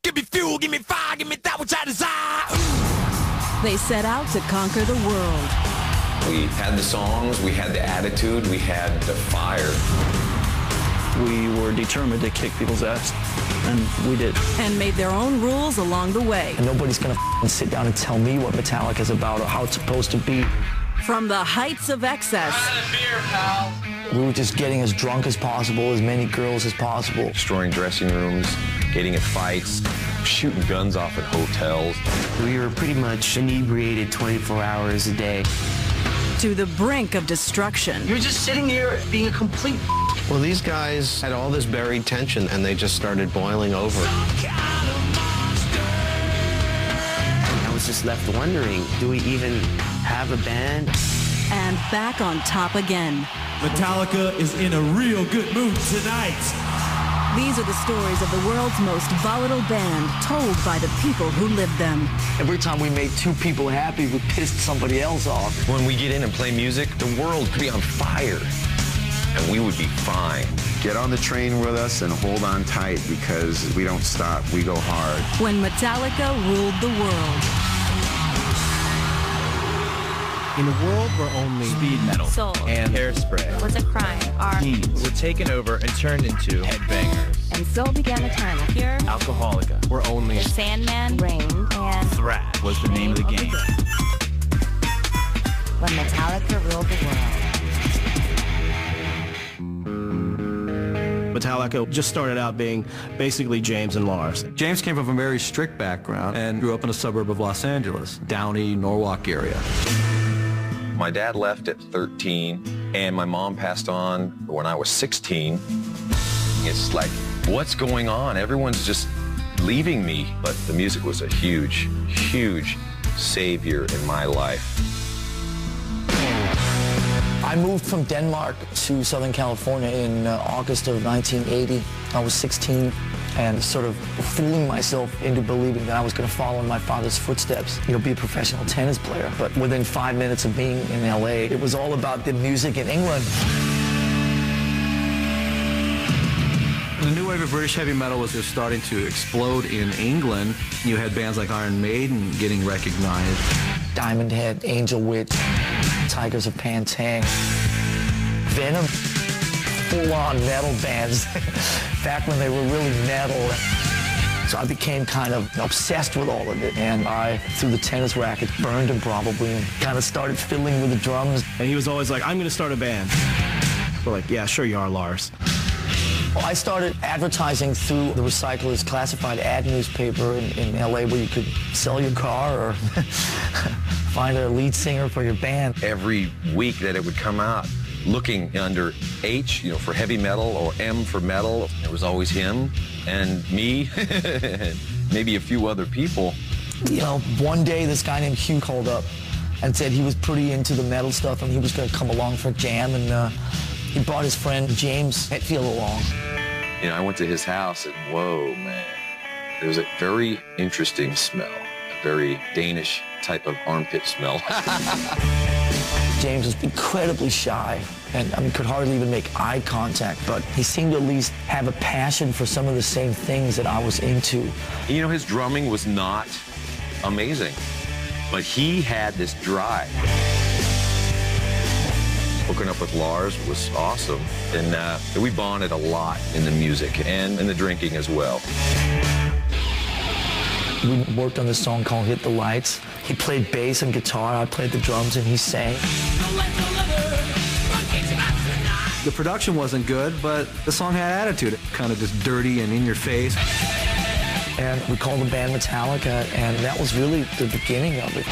Give me fuel, give me fire, give me that which I desire. They set out to conquer the world. We had the songs, we had the attitude, we had the fire. We were determined to kick people's ass, and we did. And made their own rules along the way. And nobody's gonna sit down and tell me what Metallica's about or how it's supposed to be. From the heights of excess. Beer, pal. We were just getting as drunk as possible, as many girls as possible. Destroying dressing rooms, getting in fights, shooting guns off at hotels. We were pretty much inebriated 24 hours a day. To the brink of destruction. You're just sitting here being a complete. Well, these guys had all this buried tension, and they just started boiling over. I was just left wondering, do we even have a band? And back on top again. Metallica is in a real good mood tonight. These are the stories of the world's most volatile band, told by the people who lived them. Every time we made two people happy, we pissed somebody else off. When we get in and play music, the world could be on fire, and we would be fine. Get on the train with us and hold on tight, because we don't stop, we go hard. When Metallica ruled the world. In a world where only speed metal, soul, and hairspray was a crime, art were taken over and turned into headbangers. And so began a time of pure Alcoholica, where only the Sandman reigned, and thrash was the name of the game. When Metallica ruled the world. Metallica just started out being basically James and Lars. James came from a very strict background and grew up in a suburb of Los Angeles, Downey, Norwalk area. My dad left at 13, and my mom passed on when I was 16. It's like, what's going on? Everyone's just leaving me. But the music was a huge, huge savior in my life. I moved from Denmark to Southern California in August of 1980. I was 16 and sort of fooling myself into believing that I was going to follow in my father's footsteps, be a professional tennis player. But within 5 minutes of being in LA, it was all about the music in England. The new wave of British heavy metal was just starting to explode in England. You had bands like Iron Maiden getting recognized. Diamond Head, Angel Witch, Tigers of Pantang, Venom, full-on metal bands back when they were really metal. So I became kind of obsessed with all of it, and I threw the tennis racket, burned him probably, and kind of started fiddling with the drums. And he was always like, I'm going to start a band. We're like, yeah, sure you are, Lars. Well, I started advertising through the Recyclers classified ad newspaper in LA, where you could sell your car or find a lead singer for your band. Every week that it would come out, looking under H, for heavy metal, or M for metal, it was always him and me, and maybe a few other people. One day this guy named Hugh called up and said he was pretty into the metal stuff and he was going to come along for a jam, and he brought his friend James Hetfield along. I went to his house and whoa, man. There was a very interesting smell, a very Danish type of armpit smell. James was incredibly shy and could hardly even make eye contact, but he seemed to at least have a passion for some of the same things that I was into. His drumming was not amazing, but he had this drive. Hooking up with Lars was awesome, and we bonded a lot in the music and in the drinking as well. We worked on this song called Hit the Lights. He played bass and guitar, I played the drums, and he sang. The production wasn't good, but the song had attitude. Kind of just dirty and in your face. And we called the band Metallica, and that was really the beginning of it.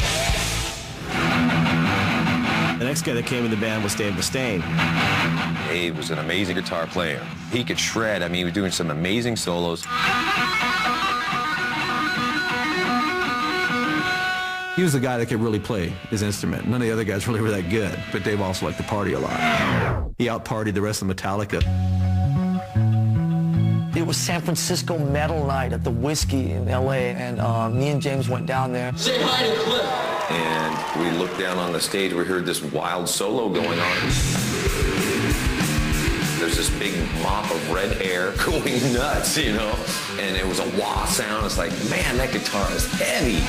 The next guy that came in the band was Dave Mustaine. Dave was an amazing guitar player. He could shred. He was doing some amazing solos. He was the guy that could really play his instrument. None of the other guys really were that good, but Dave also liked to party a lot. He out-partied the rest of Metallica. It was San Francisco metal night at the Whiskey in LA, and me and James went down there. Say hi to Cliff. And we looked down on the stage, we heard this wild solo going on. There's was this big mop of red hair going nuts, you know, and it was a wah sound. It's like, man, that guitar is heavy.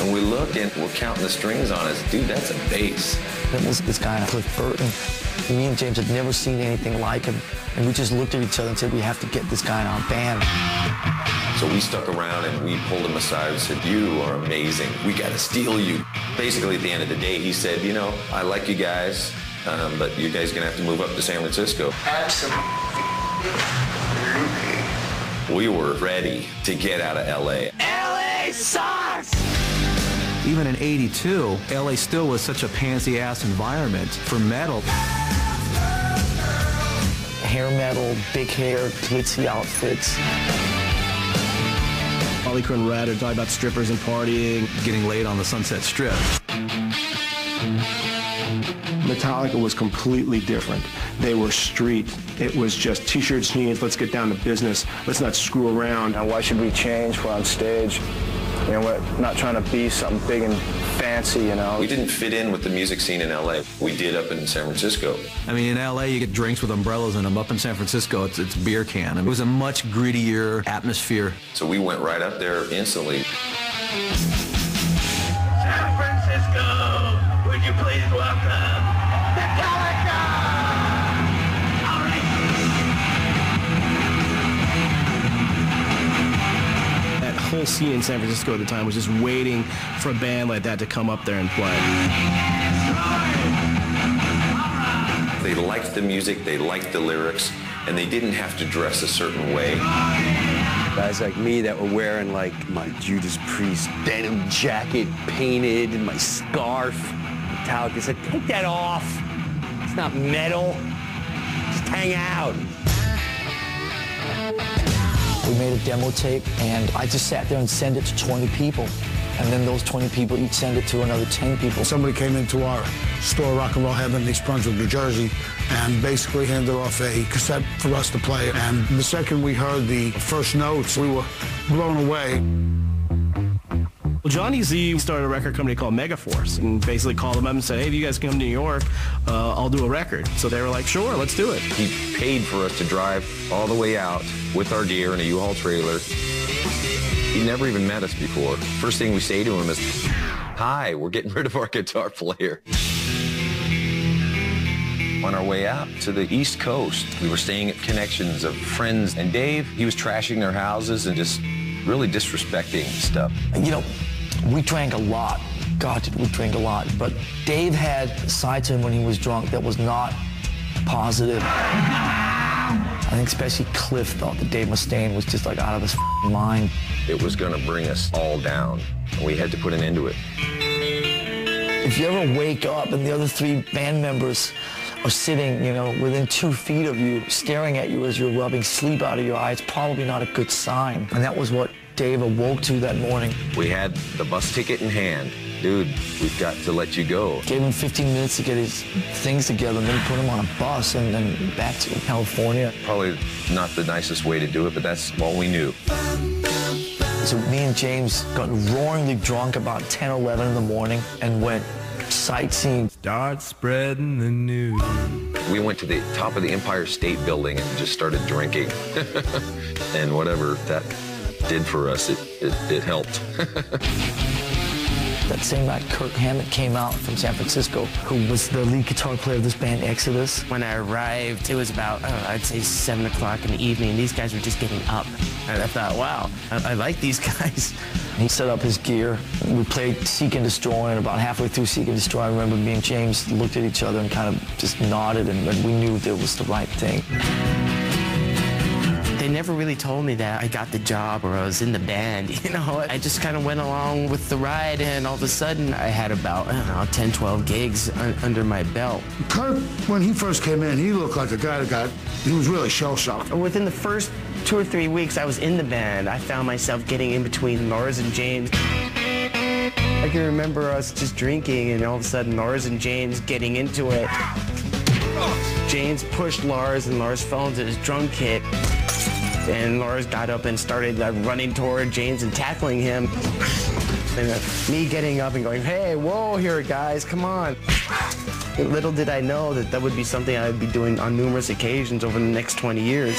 And we looked and we're counting the strings on it. Dude, that's a bass. It was this guy, Cliff Burton. Me and James had never seen anything like him. And we just looked at each other and said, we have to get this guy in our band. So we stuck around and we pulled him aside and said, you are amazing. We got to steal you. Basically, at the end of the day, he said, you know, I like you guys, but you guys are going to have to move up to San Francisco. Absolutely. We were ready to get out of L.A. LA sucks! Even in '82, LA still was such a pansy-ass environment for metal. Hair metal, big hair, glitzy outfits. Metallica and Red are talking about strippers and partying. Getting laid on the Sunset Strip. Metallica was completely different. They were street. It was just t-shirts, jeans, let's get down to business. Let's not screw around. Now, why should we change? We're on stage. You know, we're not trying to be something big and fancy, you know. We didn't fit in with the music scene in L.A. We did up in San Francisco. I mean, in LA, you get drinks with umbrellas in them. Up in San Francisco, it's beer can. I mean, it was a much grittier atmosphere. So we went right up there instantly. San Francisco, would you please welcome Metallica? All right. That whole scene in San Francisco at the time was just waiting for a band like that to come up there and play. They liked the music, they liked the lyrics, and they didn't have to dress a certain way. Guys like me that were wearing like my Judas Priest denim jacket painted and my scarf. Metallica said, take that off. It's not metal. Just hang out. We made a demo tape, and I just sat there and sent it to 20 people. And then those 20 people each send it to another 10 people. Somebody came into our store, Rock and Roll Heaven, East Brunswick, New Jersey, and basically handed off a cassette for us to play. And the second we heard the first notes, we were blown away. Well, Johnny Z started a record company called Megaforce and basically called them up and said, hey, if you guys come to New York, I'll do a record. So they were like, sure, let's do it. He paid for us to drive all the way out with our gear in a U-Haul trailer. He never even met us before. First thing we say to him is, hi, we're getting rid of our guitar player. On our way out to the East Coast, we were staying at connections of friends, and Dave, he was trashing their houses and just really disrespecting stuff. You know, we drank a lot. God, did we drink a lot. But Dave had a side to him when he was drunk that was not positive. I think especially Cliff thought that Dave Mustaine was just like out of his mind. It was going to bring us all down, and we had to put an end to it. If you ever wake up and the other 3 band members are sitting, you know, within 2 feet of you, staring at you as you're rubbing sleep out of your eyes, probably not a good sign. And that was what Dave awoke to that morning. We had the bus ticket in hand. Dude, we've got to let you go. Gave him 15 minutes to get his things together and then put him on a bus and then back to California. Probably not the nicest way to do it, but that's what we knew. So me and James got roaringly drunk about 10 or 11 in the morning and went sightseeing. Start spreading the news. We went to the top of the Empire State Building and just started drinking. And whatever that did for us, it helped. That same night, Kirk Hammett came out from San Francisco, who was the lead guitar player of this band, Exodus. When I arrived, it was about, I'd say 7 o'clock in the evening. These guys were just getting up. And I thought, wow, I like these guys. He set up his gear. We played Seek and Destroy, and about halfway through Seek and Destroy, I remember me and James looked at each other and kind of just nodded, and we knew that it was the right thing. They never really told me that I got the job or I was in the band, you know. I just kind of went along with the ride, and all of a sudden I had about, I don't know, 10, 12 gigs under my belt. Kirk, when he first came in, he looked like a guy that he was really shell-shocked. Within the first 2 or 3 weeks I was in the band, I found myself getting in between Lars and James. I can remember us just drinking, and all of a sudden Lars and James getting into it. James pushed Lars, and Lars fell into his drum kit. And Lars got up and started running toward James and tackling him. And me getting up and going, hey, whoa here, guys, come on. Little did I know that that would be something I would be doing on numerous occasions over the next 20 years.